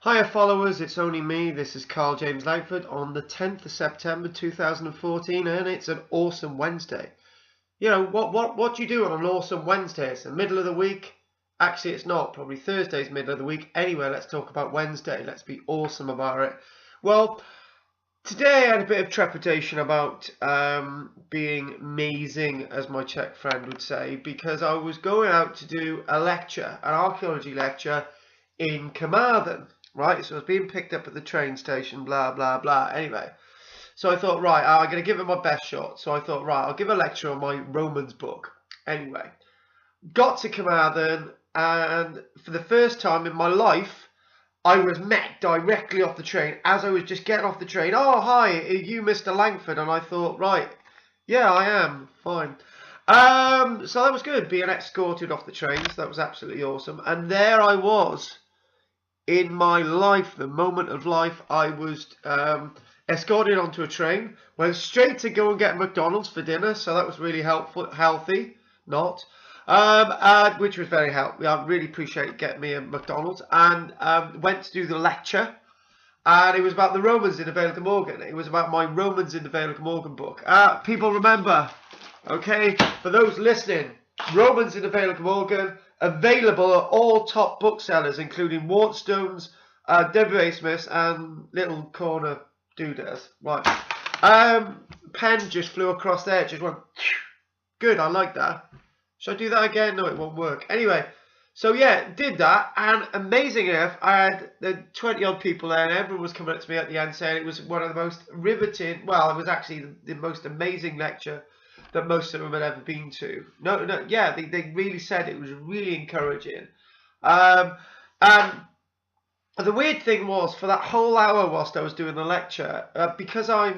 Hiya followers, it's only me. This is Karl-James Langford on the 10th of September 2014 and it's an awesome Wednesday. You know, what do you do on an awesome Wednesday? It's the middle of the week. Actually, it's not. Probably Thursday's middle of the week. Anyway, let's talk about Wednesday. Let's be awesome about it. Well, today I had a bit of trepidation about being amazing, as my Czech friend would say, because I was going out to do a lecture, an archaeology lecture in Carmarthen. Right, so I was being picked up at the train station, blah, blah, blah. Anyway, so I thought, right, I'm going to give it my best shot. So I thought, right, I'll give a lecture on my Romans book. Anyway, got to Carmarthen, and for the first time in my life, I was met directly off the train. As I was just getting off the train, oh, hi, are you Mr. Langford? And I thought, right, yeah, I am, fine. So that was good, being escorted off the train. So that was absolutely awesome. And there I was. In my life, the moment of life, I was escorted onto a train, went straight to go and get McDonald's for dinner, so that was really healthy, which was very healthy. I really appreciate getting me a McDonald's, and went to do the lecture, and it was about the Romans in the Vale of Glamorgan. It was about my Romans in the Vale of Glamorgan book. People remember, okay, for those listening, Romans in the Vale of Glamorgan, available at all top booksellers, including Waterstones, W.A. Smith's, and Little Corner Doodahs. Right. Pen just flew across there. It just went, good, I like that. Should I do that again? No, it won't work. Anyway, so yeah, did that, and amazing enough, I had the 20-odd people there, and everyone was coming up to me at the end saying it was one of the most riveting, well, it was actually the most amazing lecture that most of them had ever been to. Yeah, they really said it was really encouraging. And the weird thing was, for that whole hour whilst I was doing the lecture, because I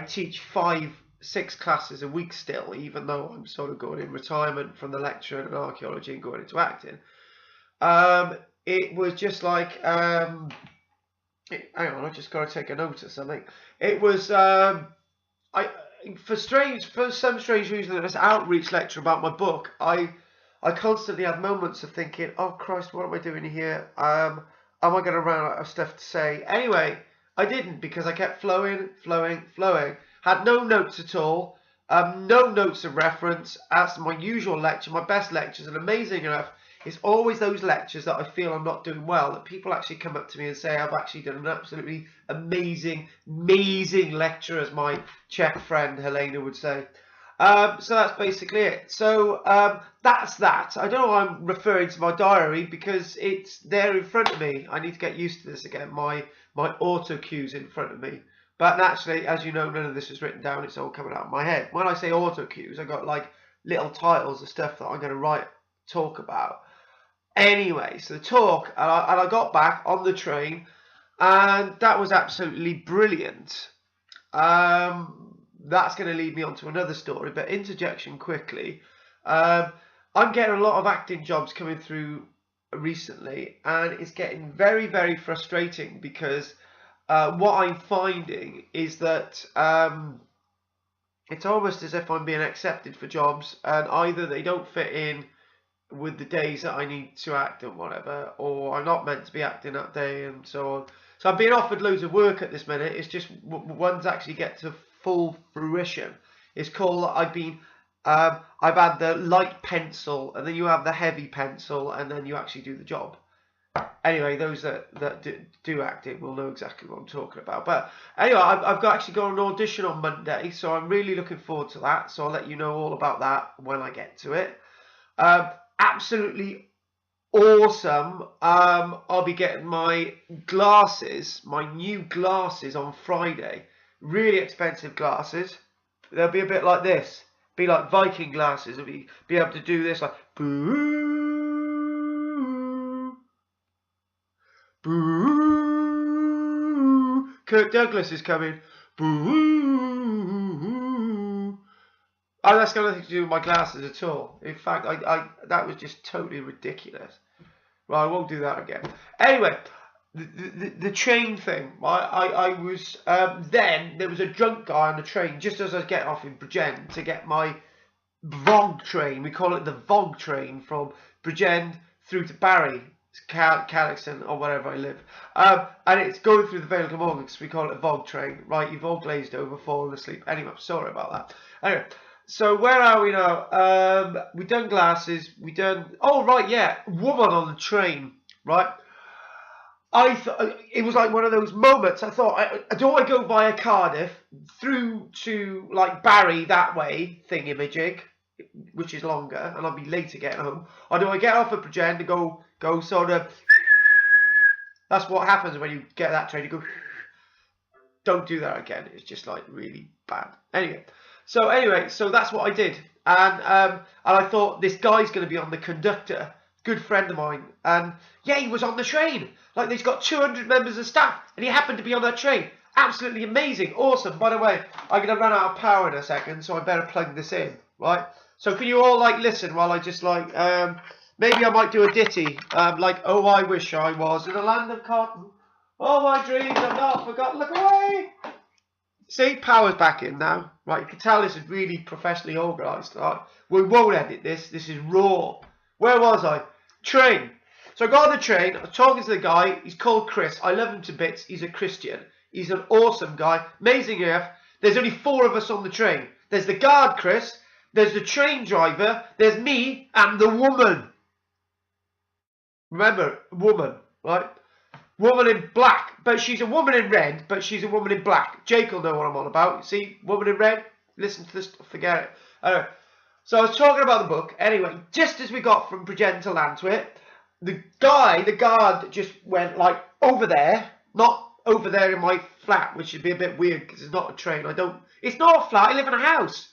teach 5-6 classes a week still, even though I'm sort of going in retirement from the lecture and archaeology and going into acting. It was just like, hang on, I just got to take a note of something. It was, for some strange reason, this outreach lecture about my book, I constantly have moments of thinking, oh Christ, what am I doing here? Am I going to run out of stuff to say? Anyway, I didn't, because I kept flowing. Had no notes at all, no notes of reference. As my usual lecture, my best lectures, and amazing enough, it's always those lectures that I feel I'm not doing well, that people actually come up to me and say I've actually done an absolutely amazing lecture, as my Czech friend Helena would say. So that's basically it. So that's that. I don't know why I'm referring to my diary, because it's there in front of me. I need to get used to this again. My auto cue's in front of me. But naturally, as you know, none of this is written down. It's all coming out of my head. When I say auto cues, I've got like little titles of stuff that I'm going to talk about. Anyway, so the talk, and I got back on the train, and that was absolutely brilliant. That's going to lead me on to another story, but interjection quickly. I'm getting a lot of acting jobs coming through recently, and it's getting very, very frustrating, because what I'm finding is that it's almost as if I'm being accepted for jobs, and either they don't fit in with the days that I need to act and whatever, or I'm not meant to be acting that day, and so on. So I'm being offered loads of work at this minute. It's just ones actually get to full fruition. It's called, I've had the light pencil, and then you have the heavy pencil, and then you actually do the job. Anyway, those that do acting will know exactly what I'm talking about. But anyway, I've actually got an audition on Monday, so I'm really looking forward to that. So I'll let you know all about that when I get to it. Absolutely awesome. I'll be getting my glasses, my new glasses, on Friday. Really expensive glasses. They'll be a bit like this. Be like Viking glasses. I'll be able to do this like boo, boo. Kirk Douglas is coming. Boo. Oh, that's got nothing to do with my glasses at all. In fact, that was just totally ridiculous. Well, I won't do that again. Anyway, the train thing. I was then there was a drunk guy on the train just as I was getting off in Bridgend to get my VOG train. We call it the VOG train from Bridgend through to Barry. Callixton or wherever I live. And it's going through the Vale of Glamorgan because we call it a Vogue train, right? You've all glazed over, fallen asleep. Anyway, sorry about that. Anyway, so where are we now? We done glasses. We done. Oh right, yeah, woman on the train, right? I thought it was like one of those moments. I thought, do I go via Cardiff through to like Barry that way, thingamajig, which is longer, and I'll be later getting home, or do I get off at Bridgend and go sort of? That's what happens when you get that train. You go. Don't do that again. It's just like really bad. Anyway, so that's what I did, and I thought this guy's going to be on the conductor. Good friend of mine, and yeah, he was on the train. Like, he's got 200 members of staff, and he happened to be on that train. Absolutely amazing, awesome. By the way, I'm gonna run out of power in a second, so I better plug this in, right? So can you all like listen while I just like maybe I might do a ditty, like "Oh, I wish I was in a land of cotton. All my dreams are not forgotten. Look away." See, power's back in now, right? You can tell this is really professionally organised. Right? We won't edit this. This is raw. Where was I? Train. So I got on the train, I was talking to the guy, he's called Chris, I love him to bits, he's a Christian, he's an awesome guy, amazing AF. There's only 4 of us on the train. There's the guard, Chris, there's the train driver, there's me, and the woman. Remember, woman, right? Woman in black, but she's a woman in red, but she's a woman in black. Jake will know what I'm on about. See, woman in red, listen to this, forget it. Anyway, so I was talking about the book. Anyway, just as we got from Bridgend to Lantwit, the guard just went like over there, not over there in my flat, which would be a bit weird because it's not a train. It's not a flat, I live in a house.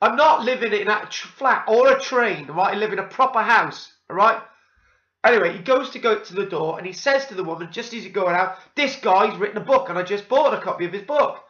I'm not living in a flat or a train, right? I live in a proper house, all right? Anyway, he goes to go to the door and he says to the woman, just as he's going out, this guy's written a book and I just bought a copy of his book.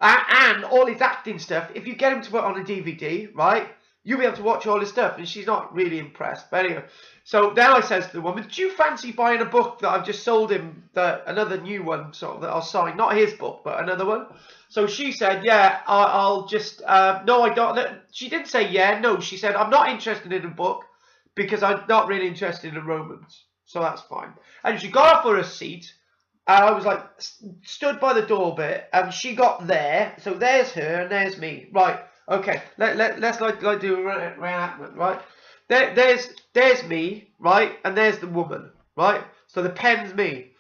And all his acting stuff, if you get him to put on a DVD, right? You'll be able to watch all his stuff, and she's not really impressed. But anyway, so then I says to the woman, do you fancy buying a book that I've just sold him, another new one, sort of, that I'll sign, not his book, but another one? So she said, yeah, I'll just, no, I don't. She didn't say yeah, no, she said, I'm not interested in a book, because I'm not really interested in Romans. So that's fine. And she got off her seat, and I was like, stood by the door bit, and she got there, so there's her, and there's me, right. Okay, let's like do a reenactment, right? There's me, right, and there's the woman, right? So the pen's me.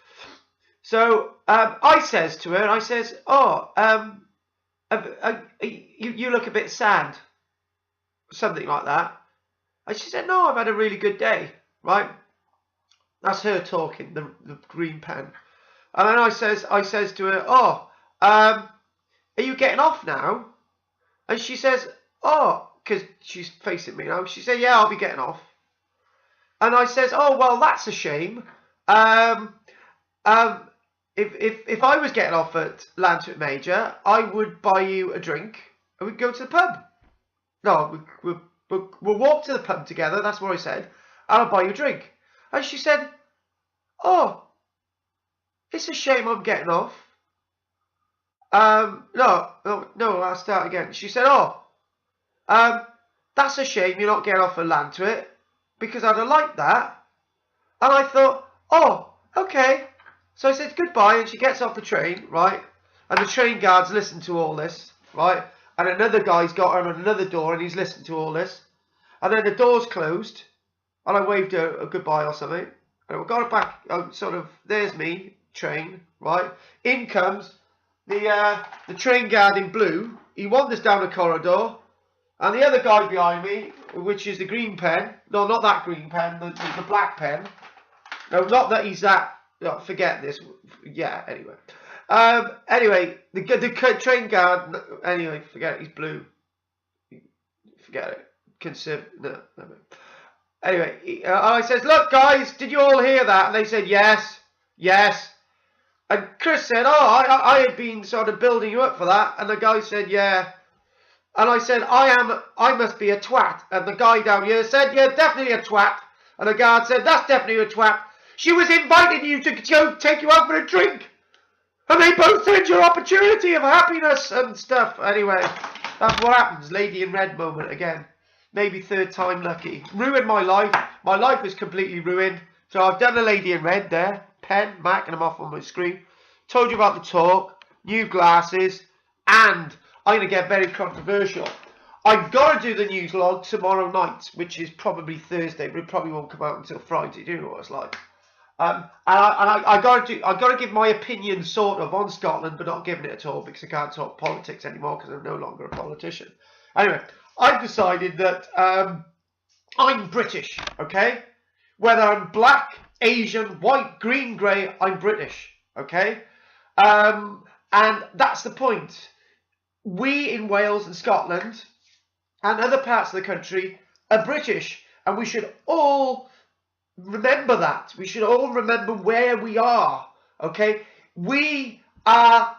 So I says to her, I says, oh, you look a bit sad, something like that. And she said, no, I've had a really good day, right? That's her talking, the green pen. And then I says to her, oh, are you getting off now? And she says, oh, because she's facing me now. She said, yeah, I'll be getting off. And I says, oh, well, that's a shame. If I was getting off at Lantwit Major, I would buy you a drink and we'd go to the pub. No, we'll walk to the pub together. That's what I said. And I'll buy you a drink. And she said, oh, it's a shame I'm getting off. No, I'll start again. She said, oh, that's a shame you're not getting off at Lantwit, because I'd have liked that. And I thought, oh, okay. So I said goodbye, and she gets off the train, right? And the train guards listen to all this, right? And another guy's got her on another door, and he's listened to all this. And then the door's closed, and I waved her a goodbye or something. And we got it back, sort of, there's me, train, right? In comes the train guard in blue. He wanders down the corridor, and the other guy behind me, which is the green pen, no, not that green pen, the black pen. No, not that he's that. No, forget this. Yeah. Anyway, the train guard. Anyway, forget it. He's blue. Forget it. No. Anyway, I says, look, guys, did you all hear that? And they said yes. And Chris said, oh, I had been sort of building you up for that. And the guy said, yeah. And I said, I must be a twat. And the guy down here said, yeah, definitely a twat. And the guard said, that's definitely a twat. She was inviting you to go take you out for a drink. And they both said your opportunity of happiness and stuff. Anyway, that's what happens. Lady in red moment again. Maybe third time lucky. Ruined my life. My life is completely ruined. So I've done a lady in red there, pen, marking them off on my screen. Told you about the talk, new glasses, and I'm going to get very controversial. I've got to do the news log tomorrow night, which is probably Thursday, but it probably won't come out until Friday. Do you know what it's like? I got to give my opinion sort of on Scotland, but not giving it at all because I can't talk politics anymore because I'm no longer a politician. Anyway, I've decided that I'm British, okay? Whether I'm black, Asian, white, green, grey, I'm British, okay? And that's the point. We in Wales and Scotland and other parts of the country are British, and we should all remember that. We should all remember where we are, okay? We are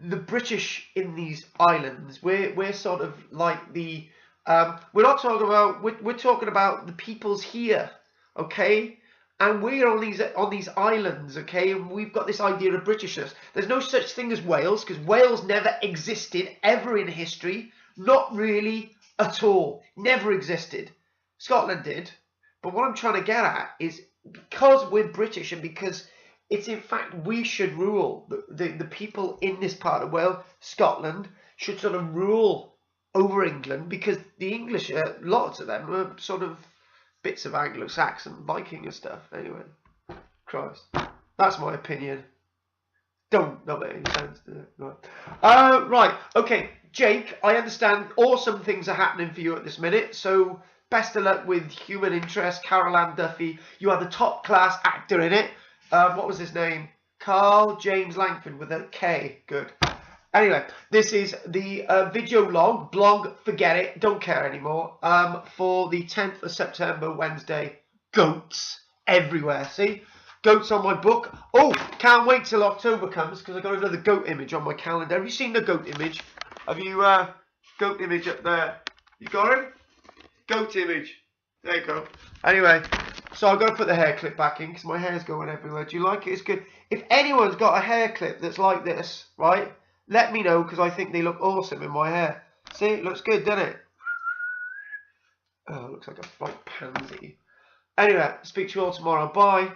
the British in these islands. We're sort of like the we're not talking about we're talking about the peoples here, okay? And we're on these islands, okay? And we've got this idea of Britishness. There's no such thing as Wales, because Wales never existed ever in history. Not really at all. Never existed. Scotland did. But what I'm trying to get at is, because we're British and because it's in fact we should rule, the people in this part of Wales, Scotland, should sort of rule over England, because the English, lots of them are sort of bits of Anglo-Saxon, Viking and stuff. Anyway, Christ, that's my opinion. Don't make any sense, does it? Right. Right, okay, Jake, I understand awesome things are happening for you at this minute, so best of luck with Human Interest, Carol Ann Duffy. You are the top class actor in it. What was his name? Karl-James Langford with a K. Good. Anyway, this is the video log, blog, forget it, don't care anymore, for the 10th of September, Wednesday. Goats everywhere, see? Goats on my book. Oh, can't wait till October comes, because I've got another goat image on my calendar. Have you seen the goat image? Have you, goat image up there? You got it? Goat image. There you go. Anyway, so I've got to put the hair clip back in, because my hair's going everywhere. Do you like it? It's good. If anyone's got a hair clip that's like this, right? Let me know, because I think they look awesome in my hair. See, it looks good, doesn't it? Oh, it looks like a bright pansy. Anyway, speak to you all tomorrow. Bye.